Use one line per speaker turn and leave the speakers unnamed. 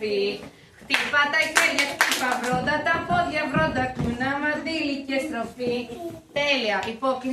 στροφή. Χτύπα τα χέρια, χτύπα βρόντα τα πόδια, βρόντα κούνα, μαντήλι και στροφή. Τέλεια, υπόκληση.